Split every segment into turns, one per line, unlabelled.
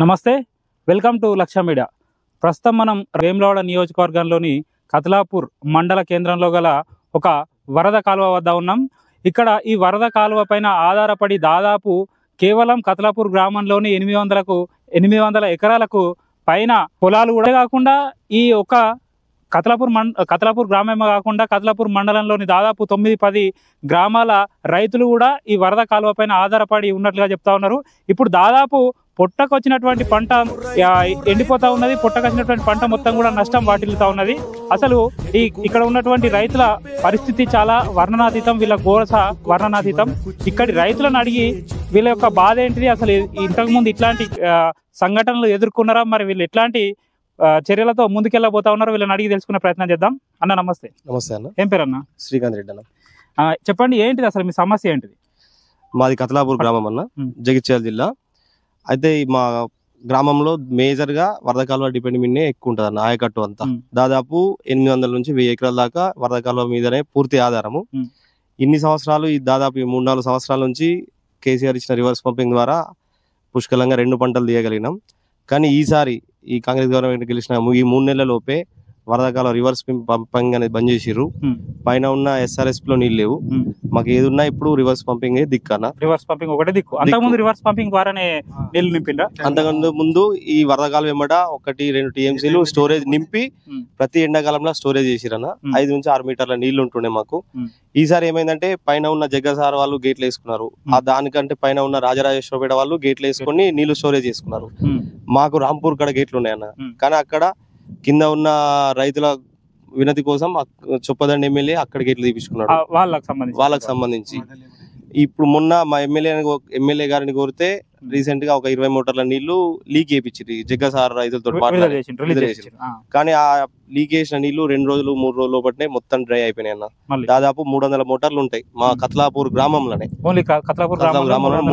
నమస్తే, welcome to లక్ష్య media. ప్రస్తుతం మనం వేములవాడ నియోజకవర్గంలోని కతలాపూర్ మండల కేంద్రంలో గల ఒక వరద కాలువ వద్ద ఉన్నాం. ఇక్కడ ఈ వరద కాలువ పైన ఆధారపడి దాదాపు కేవలం కతలాపూర్ గ్రామంలోని 800 ఎకరాలకు పైన పొలాలు కూడా కాకుండా ఈ ఒక కతలాపూర్ గ్రామమే కాకుండా కతలాపూర్ మండలంలోని దాదాపు 9-10 గ్రామాల రైతులు కూడా ఈ వరద కాలువ పైన ఆధారపడి ఉన్నట్లుగా చెప్తా ఉన్నారు. ఇప్పుడు దాదాపు పొట్టకొచ్చినటువంటి పంట ఎండిపోతా ఉన్నది. పొట్టకొచ్చినటువంటి పంట మొత్తం కూడా నష్టం వాటిల్లుతా ఉన్నది. అసలు ఇక్కడ ఉన్నటువంటి రైతుల పరిస్థితి చాలా వర్ణనాతీతం, వీళ్ళ గోరస వర్ణనాతీతం. ఇక్కడి రైతులను అడిగి వీళ్ళ యొక్క బాధ ఏంటిది, అసలు ఇంతకుముందు ఇట్లాంటి సంఘటనలు ఎదుర్కొన్నారా, మరి వీళ్ళు ఎట్లాంటి చర్యలతో ముందుకెళ్ళబోతా ఉన్నారు, వీళ్ళని అడిగి తెలుసుకునే ప్రయత్నం చేద్దాం. అన్న నమస్తే.
నమస్తే అన్న.
ఏం పేరు అన్న?
శ్రీకాంత్ రెడ్డి అన్న.
చెప్పండి, ఏంటిది అసలు మీ సమస్య ఏంటిది?
మాది కతలాపూర్ గ్రామం అన్న, జగిత్యాల జిల్లా. అయితే మా గ్రామంలో మేజర్ గా వరద కాలువ డిపెండ్ మీదనే ఎక్కువ ఉంటుంది అన్న. ఆయకట్టు అంతా దాదాపు 800 నుంచి 1000 ఎకరాల దాకా వరద కాలువ మీదనే పూర్తి ఆధారము. ఇన్ని సంవత్సరాలు దాదాపు 3-4 సంవత్సరాల నుంచి కేసీఆర్ ఇచ్చిన రివర్స్ పంపింగ్ ద్వారా పుష్కలంగా 2 పంటలు తీయగలిగినాం. కానీ ఈసారి ఈ కాంగ్రెస్ గవర్నమెంట్ గెలిచిన ఈ 3 నెలల లోపే వరద కాలువ రివర్స్ పంపింగ్ అనేది బంద్ చేసిర్రు. పైన ఉన్న SRSP లో నీళ్ళు లేవు. మాకు ఏది ఉన్నా ఇప్పుడు రివర్స్ పంపింగ్ దిక్కన.
రివర్స్ పంపింగ్ ఒకటే దిక్కు. అంతకుముందు రివర్స్ పంపింగ్ ద్వారానే నీళ్లు నింపిండ్రా?
అంతకుముందు ముందు ఈ వరద కాలువ వెంబడ 1-2 TMCలు స్టోరేజ్ నింపి ప్రతి ఎండాకాలంలో స్టోరేజ్ చేసిరన్న. 5 నుంచి 6 మీటర్ల నీళ్లు ఉంటుండే మాకు. ఈసారి ఏమైందంటే పైన ఉన్న జగ్గసార్ వాళ్ళు గేట్లు వేసుకున్నారు. ఆ దానికంటే పైన ఉన్న రాజరాజేశ్వరపేట వాళ్ళు గేట్లు వేసుకుని నీళ్లు స్టోరేజ్ చేసుకున్నారు. మాకు రాంపూర్ కడ గేట్లు ఉన్నాయన్న. కానీ అక్కడ కింద ఉన్న రైతుల వినతి కోసం చొప్పదండి ఎమ్మెల్యే అక్కడ గేట్లు తీపించుకున్నాడు వాళ్ళకి సంబంధించి. ఇప్పుడు మొన్న మా ఎమ్మెల్యే గారిని కోరితే రీసెంట్ గా ఒక 20 మోటార్ల నీళ్లు లీక్ చేయించారు జగ్గసార్ రైతులతో కానీ ఆ లీక్ చేసిన నీళ్లు 2 రోజులు 3 రోజుల లోపలనే మొత్తం డ్రై అయిపోయినాయి అన్న. దాదాపు 300 మోటార్లు ఉంటాయి మా కతలాపూర్ గ్రామంలోనే.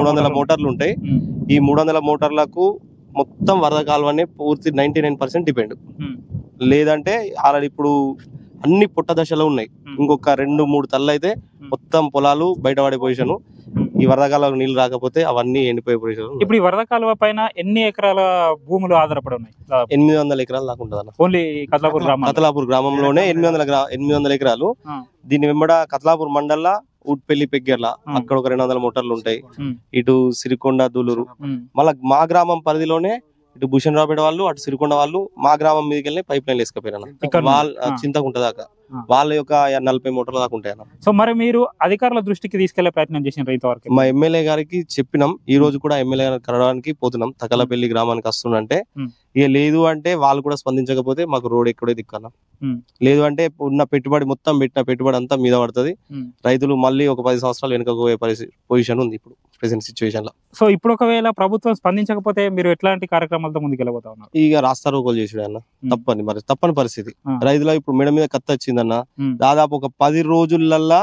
300 మోటార్లు ఉంటాయి. ఈ 300 మోటార్లకు మొత్తం వరద కాలువనే పూర్తి 99% డిపెండ్. లేదంటే ఆల్రెడీ ఇప్పుడు అన్ని పుట్ట దశలో ఉన్నాయి. ఇంకొక 2-3 తల్లు అయితే మొత్తం పొలాలు బయటపడే పొజిషన్. ఈ వరద కాలువ నీళ్లు రాకపోతే అవన్నీ ఎండిపోయే పొజిషన్.
ఇప్పుడు ఈ వరద కాలువ పైన ఎన్ని ఎకరాల భూములు ఆధారపడి ఉన్నాయి?
800 ఎకరాలు దాకా ఉంటుంది.
ఓన్లీ
కతలాపూర్ గ్రామంలోనే 800 ఎకరాలు. దీని వెంబడ కతలాపూర్ మండల ఉట్పెల్లి పెగ్గెర్ల అక్కడ ఒక 200 మోటార్లు ఉంటాయి. ఇటు సిరికొండ దూలూరు మళ్ళా మా గ్రామం పరిధిలోనే ఇటు భూషణరావుపేట వాళ్ళు అటు సిరికొండ వాళ్ళు మా గ్రామం మీదకి వెళ్ళి పైప్ లైన్ వేసుకపోయారు. వాళ్ళ చింతకుంట దాకా వాళ్ళ యొక్క 40 మోటార్లు దాకా ఉంటాయి.
సో మరి మీరు అధికారుల దృష్టికి తీసుకెళ్లే ప్రయత్నం చేసిన ఇంతవరకు?
మా ఎమ్మెల్యే గారికి చెప్పినాం. ఈ రోజు కూడా ఎమ్మెల్యే గారిని కలవడానికి పోతున్నాం. తకలపల్లి గ్రామానికి వస్తుందంటే ఇక లేదు అంటే వాళ్ళు కూడా స్పందించకపోతే మాకు రోడ్ ఎక్కడే దిక్కన్నా. లేదు అంటే ఉన్న పెట్టుబడి మొత్తం పెట్టిన పెట్టుబడి అంతా మీద పడుతుంది. రైతులు మళ్ళీ ఒక 10 సంవత్సరాలు వెనుకపోయే పొజిషన్ ఉంది ఇప్పుడు ప్రెసెంట్ సిచ్యువేషన్ లో.
సో ఇప్పుడు ఒకవేళ ప్రభుత్వం స్పందించకపోతే మీరు ఎట్లాంటి కార్యక్రమాలతో ముందుకెళ్ళబోతా ఉన్నారు?
ఇక రాస్తా రోకోలు చేసాడు అన్న. తప్పని పరిస్థితి. రైతుల ఇప్పుడు మెడ మీద కత్తి వచ్చిందన్న. దాదాపు ఒక 10 రోజులల్లా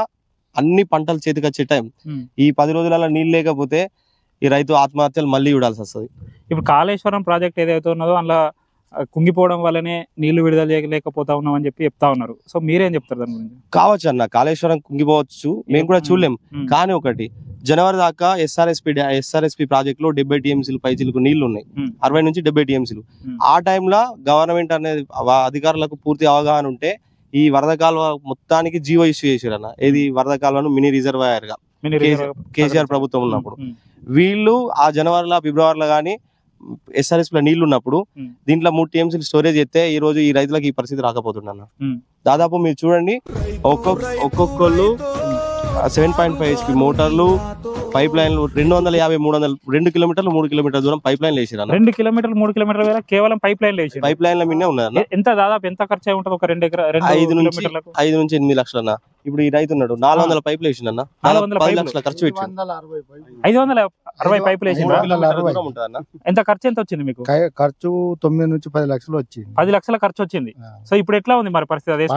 అన్ని పంటలు చేతికి వచ్చే టైం. ఈ 10 రోజులలో నీళ్ళు లేకపోతే ఈ రైతు ఆత్మహత్యలు మళ్ళీ చూడాల్సి వస్తుంది.
ఇప్పుడు కాళేశ్వరం ప్రాజెక్ట్ ఏదైతే ఉన్నదో అందులో కుంగిపోవడం వల్లనే నీళ్లు విడుదల చేయలేకపోతా ఉన్నాం అని చెప్తా ఉన్నారు. సో మీరేం చెప్తారు దాని గురించి?
కావచ్చు అన్న, కాళేశ్వరం కుంగిపోవచ్చు, మేము కూడా చూడలేం. కానీ ఒకటి జనవరి దాకా SRSP ప్రాజెక్ట్ లో 70 TMCలు పైచిలకు నీళ్లు ఉన్నాయి. 60 నుంచి 70 TMCలు. ఆ టైంలో గవర్నమెంట్ అనేది అధికారులకు పూర్తి అవగాహన ఉంటే ఈ వరద కాలువ మొత్తానికి జీవో ఇష్యూ చేశారన్న. ఏది వరద కాలువను మినీ రిజర్వాయర్ గా కేసీఆర్ ప్రభుత్వం ఉన్నప్పుడు వీళ్ళు ఆ జనవరిలో ఫిబ్రవరిలో గానీ SRSP లో నీళ్లు ఉన్నప్పుడు దీంట్లో 3 TMCలు స్టోరేజ్ చేస్తే ఈ రోజు ఈ రైతులకు ఈ పరిస్థితి రాకపోతుందన్న. దాదాపు మీరు చూడండి, ఒక్కొక్కళ్ళు 7.5 HP మోటార్లు పైప్ లైన్లు 250-300 కిలోమీటర్లు 3 కిలోమీటర్ల దూరం పైప్ లైన్ వేసారు.
2 కిలోమీటర్లు 3 కిలోమీటర్ల కేవలం పైప్ లైన్ వేసి
పైప్ లైన్ల మీదే ఉన్నారు.
దాదాపు ఎంత ఖర్చు అయి ఉంటుంది? ఒక
5 నుంచి 8 లక్షలు అన్న. ఇప్పుడు ఈ రైతు ఉన్నాడు 400 పైపులు వేసిండన్న. 10 లక్షల ఖర్చు పెట్టిండు.
560 పైపులు వేసిండు. ఎంత ఖర్చు ఎంత వచ్చింది మీకు?
ఖర్చు 9 నుంచి 10 లక్షలు వచ్చింది.
10 లక్షల ఖర్చు వచ్చింది. సో ఇప్పుడు ఎట్లా ఉంది మరి పరిస్థితి?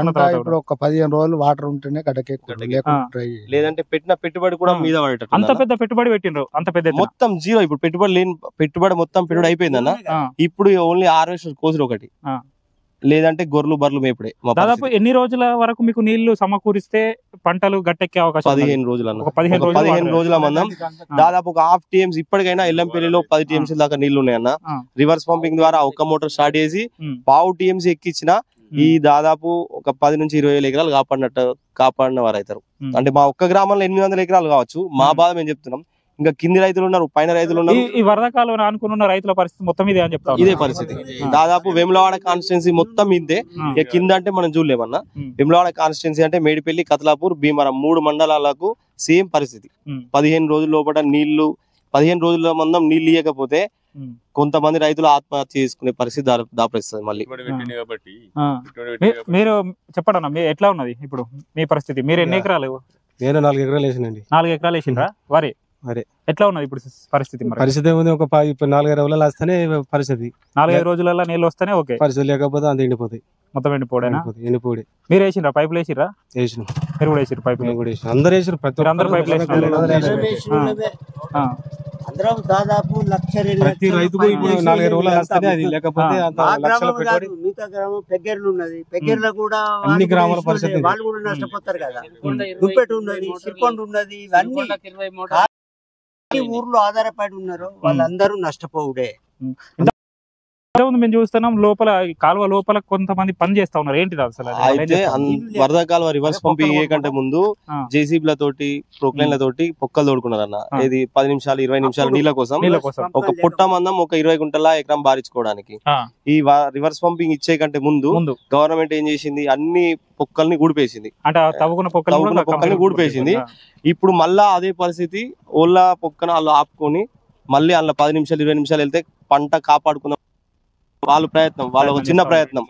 ఇప్పుడు ఒక 15 రోజులు వాటర్ ఉంటేనే
లేదంటే పెట్టిన పెట్టుబడి కూడా మీద పడేటట్టు.
అంత పెద్ద పెట్టుబడి పెట్టిండ్రు, అంత పెద్ద
మొత్తం జీరో. ఇప్పుడు పెట్టుబడి మొత్తం అయిపోయిందన్న. ఇప్పుడు ఓన్లీ హార్వెస్టర్ కోసరు ఒకటి. లేదంటే గొర్రెలు బర్రెలు మేపుడే.
దాదాపు ఎన్ని రోజుల వరకు మీకు నీళ్లు సమకూరిస్తే పంటలు గట్టెక్కే అవకాశం?
15 రోజులు అన్న.
15
రోజుల మందం దాదాపు ఒక హాఫ్ టీఎంసీ ఇప్పటికైనా ఎల్లంపల్లిలో 10 టీఎంసీ దాకా నీళ్లు ఉన్నాయన్న. రివర్స్ పంపింగ్ ద్వారా ఒక్క మోటార్ స్టార్ట్ చేసి పావు టీఎంసీ ఎక్కించిన ఈ దాదాపు ఒక 10 నుంచి 20 వేల ఎకరాలు కాపాడిన వారు అవుతారు. అంటే మా ఒక్క గ్రామంలో 800 ఎకరాలు కావచ్చు. మా బాధ మేము చెప్తున్నాం. ఇంకా కింది రైతులు ఉన్నారు, పైన రైతులు ఉన్నారు.
ఈ వరద కాలువను అనుకున్న రైతుల పరిస్థితి మొత్తం ఇదే అని చెప్తాను.
ఇదే పరిస్థితి. దాదాపు వేములవాడ కాన్స్టిట్యున్సీ మొత్తం ఇదే. ఇక కింద అంటే మనం చూడలేమన్నా. వేములవాడ కాన్స్టిట్యున్సీ అంటే మేడిపల్లి, కతలాపూర్, భీమవరం 3 మండలాలకు సేమ్ పరిస్థితి. 15 రోజుల లోపల నీళ్లు 15 రోజుల మందం నీళ్లు ఇవ్వకపోతే కొంతమంది రైతులు ఆత్మహత్య చేసుకునే పరిస్థితి దాపరిస్తుంది. మళ్ళీ
మీరు చెప్పండి అన్న, ఎట్లా ఉన్నది ఇప్పుడు మీ పరిస్థితి? మీరు ఎన్ని ఎకరాలు?
నేను 4 ఎకరాలు వేసినండి.
4 ఎకరాలు వేసిండ్రా వరి? ఎట్లా ఉన్నది ఇప్పుడు పరిస్థితి?
పరిస్థితి ఏముంది, ఒక 4 రోజులలో వస్తేనే పరిస్థితి.
4-5 రోజులలో నీళ్ళు వస్తేనే ఓకే.
పరిస్థితి లేకపోతే అంత ఎండిపోతాయి.
మొత్తం ఎండిపోడేనా?
ఎండిపోడే.
మీరు వేసిండ్రా? పైపులు వేసిర్రా?
వేసిన.
మీరు కూడా వేసిర్రు పైపులు?
అందరు వేసారు.
అందరు పైపులు
దాదాపు
ప్రతి రైతుకు 4 రోజులు వస్తేనే అది, లేకపోతే
పెగ్గర్లు ఉన్నది. పెగ్గర్లో కూడా
అన్ని గ్రామాల పరిస్థితి
వాళ్ళు కూడా నష్టపోతారు కదా. దుప్పెట్టు ఉన్నది, సిరికొండ ఉన్నది, ఇవన్నీ ఊర్లో ఆధారపడి ఉన్నారు. వాళ్ళందరూ నష్టపోవుడే.
మేము చూస్తున్నాం లోపల కాలువ లోపల కొంతమంది పని చేస్తా ఉన్నారు. ఏంటిది అసలు?
అయితే వరద కాలువ రివర్స్ పంపింగ్ ఏ కంటే ముందు జేసీబీల తోటి ప్రొక్లైన్ల తోటి పొక్కలు తోడుకున్నారు అన్న. ఇది 10 నిమిషాలు 20 నిమిషాలు నీళ్ళ కోసం ఒక పుట్ట మందం ఒక 20 గుంటల ఎకరం బారించుకోవడానికి. ఈ రివర్స్ పంపింగ్ ఇచ్చే కంటే ముందు గవర్నమెంట్ ఏం చేసింది, అన్ని పొక్కల్ని గూడిపేసింది.
అంటే తవ్వుకున్న
పొక్కల్ని గూడిపేసింది. ఇప్పుడు మళ్ళా అదే పరిస్థితి. ఓళ్ళ పొక్కన వాళ్ళు ఆపుకొని మళ్ళీ అందులో 10 నిమిషాలు 20 నిమిషాలు వెళ్తే పంట కాపాడుకుందాం వాళ్ళ ప్రయత్నం, వాళ్ళ ఒక చిన్న ప్రయత్నం.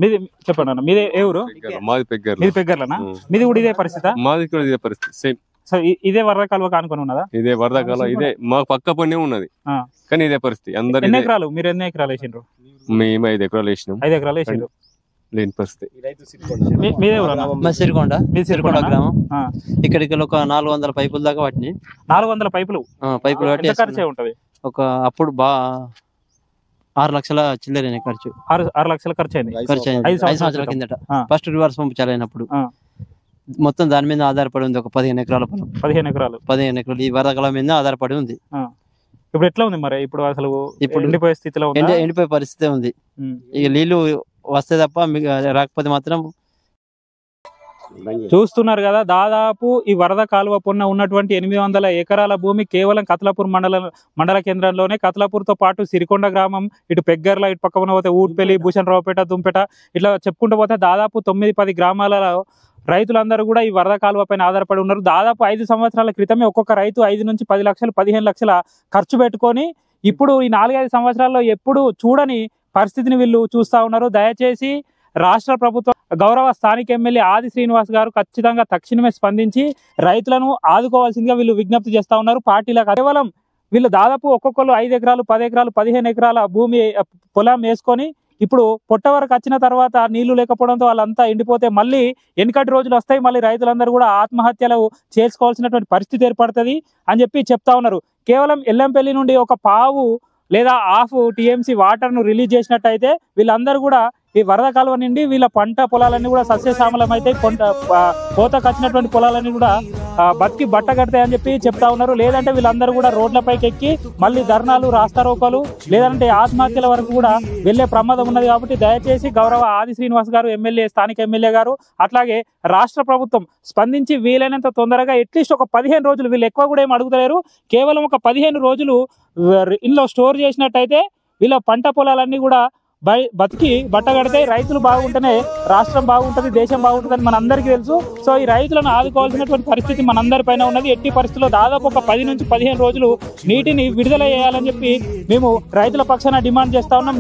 మీది చెప్పండి అన్న, మీదే ఏ ఊరు?
మాది పెగ్గర్.
మీది పెగ్గర్లనా? మీది కూడా ఇదే పరిస్థితి?
మాది కూడా ఇదే పరిస్థితి సేమ్.
సో ఇదే వరద కాలువ కానుకొని ఉన్నదా?
ఇదే వరద కాలువ, ఇదే మా పక్క పన్నే ఉన్నది. కానీ ఇదే పరిస్థితి. అందరు
ఎన్ని ఎకరాలు? మీరు ఎన్ని ఎకరాలు వేసిండ్రు?
మేము 5 ఎకరాలు వేసినాం.
5 ఎకరాలు వేసిండ్రు.
లేని పరిస్థితి.
మీదే ఊరు?
సిరికొండ. మీది సిరికొండ గ్రామం. ఇక్కడికి ఒక 400 పైపుల దాకా పట్టినాయి.
400 పైపులు
పట్టి
ఖర్చు ఉంటది.
ఒక అప్పుడు 6 లక్షల చిల్లర ఖర్చు.
6 లక్షల ఖర్చు అయింది.
5 సంవత్సరాల కిందట ఫస్ట్ రివర్స్ పంపు చాలైనప్పుడు. మొత్తం దాని మీద ఆధారపడి ఉంది. ఒక 15 ఎకరాల పొలం. 15 ఎకరాలు ఈ వరదకాలం మీద ఆధారపడి ఉంది.
ఇప్పుడు ఎట్లా ఉంది మరి? ఇప్పుడు అసలు ఇప్పుడు ఎండిపోయే స్థితిలో
ఎండిపోయే పరిస్థితి ఉంది. ఇక నీళ్లు వస్తే తప్ప రాకపోతే మాత్రం.
చూస్తున్నారు కదా, దాదాపు ఈ వరద కాలువ పొన్న ఉన్నటువంటి 800 ఎకరాల భూమి కేవలం కతలాపూర్ మండల కేంద్రంలోనే. కతలాపూర్ తో పాటు సిరికొండ గ్రామం, ఇటు పెగ్గర్ల, ఇటు పక్కన పోతే ఊట్పల్లి, భూషణ్ రావుపేట, దుంపేట, ఇట్లా చెప్పుకుంటూ పోతే దాదాపు 9-10 గ్రామాలలో రైతులందరూ కూడా ఈ వరద కాలువ పైన ఆధారపడి ఉన్నారు. దాదాపు 5 సంవత్సరాల క్రితమే ఒక్కొక్క రైతు 5 నుంచి 10 లక్షలు 15 లక్షల ఖర్చు పెట్టుకొని ఇప్పుడు ఈ 4-5 సంవత్సరాల్లో ఎప్పుడు చూడని పరిస్థితిని వీళ్ళు చూస్తా ఉన్నారు. దయచేసి రాష్ట్ర ప్రభుత్వం గౌరవ స్థానిక ఎమ్మెల్యే ఆది శ్రీనివాస్ గారు ఖచ్చితంగా తక్షణమే స్పందించి రైతులను ఆదుకోవాల్సిందిగా వీళ్ళు విజ్ఞప్తి చేస్తా ఉన్నారు. పార్టీలకు కేవలం వీళ్ళు దాదాపు ఒక్కొక్కరు 5 ఎకరాలు 10 ఎకరాలు 15 ఎకరాల భూమి పొలం వేసుకొని ఇప్పుడు పొట్ట వరకు వచ్చిన తర్వాత నీళ్లు లేకపోవడంతో వాళ్ళంతా ఎండిపోతే మళ్ళీ వెనుకటి రోజులు వస్తాయి. మళ్ళీ రైతులందరూ కూడా ఆత్మహత్యలు చేసుకోవాల్సినటువంటి పరిస్థితి ఏర్పడుతుంది అని చెప్పి చెప్తా ఉన్నారు. కేవలం ఎల్లంపల్లి నుండి ఒక పావు లేదా హాఫ్ టీఎంసీ వాటర్ను రిలీజ్ చేసినట్టయితే వీళ్ళందరూ కూడా ఈ వరద కాలువ నుండి వీళ్ళ పంట పొలాలన్నీ కూడా సస్యశ్యామలం అయితే కోతకు వచ్చినటువంటి పొలాలన్నీ కూడా బతికి బట్ట కడతాయి అని చెప్పి చెప్తా ఉన్నారు. లేదంటే వీళ్ళందరూ కూడా రోడ్లపైకి ఎక్కి మళ్ళీ ధర్నాలు, రాస్తారోకోలు, లేదంటే ఆత్మహత్యల వరకు కూడా వెళ్లే ప్రమాదం ఉన్నది. కాబట్టి దయచేసి గౌరవ ఆది శ్రీనివాస్ గారు, ఎమ్మెల్యే, స్థానిక ఎమ్మెల్యే గారు, అట్లాగే రాష్ట్ర ప్రభుత్వం స్పందించి వీలైనంత తొందరగా అట్లీస్ట్ ఒక 15 రోజులు, వీళ్ళు ఎక్కువ కూడా ఏం అడుగుతలేరు, కేవలం ఒక 15 రోజులు ఇంట్లో స్టోర్ చేసినట్టయితే వీళ్ళ పంట పొలాలన్నీ కూడా బతికి బట్ట కడతాయి. రైతులు బాగుంటేనే రాష్ట్రం బాగుంటుంది, దేశం బాగుంటుందని మనందరికీ తెలుసు. సో ఈ రైతులను ఆదుకోవాల్సినటువంటి పరిస్థితి మనందరి పైన ఉన్నది. ఎట్టి పరిస్థితుల్లో దాదాపు ఒక 10 నుంచి 15 రోజులు నీటిని విడుదల చేయాలని చెప్పి మేము రైతుల పక్షాన డిమాండ్ చేస్తా ఉన్నాం.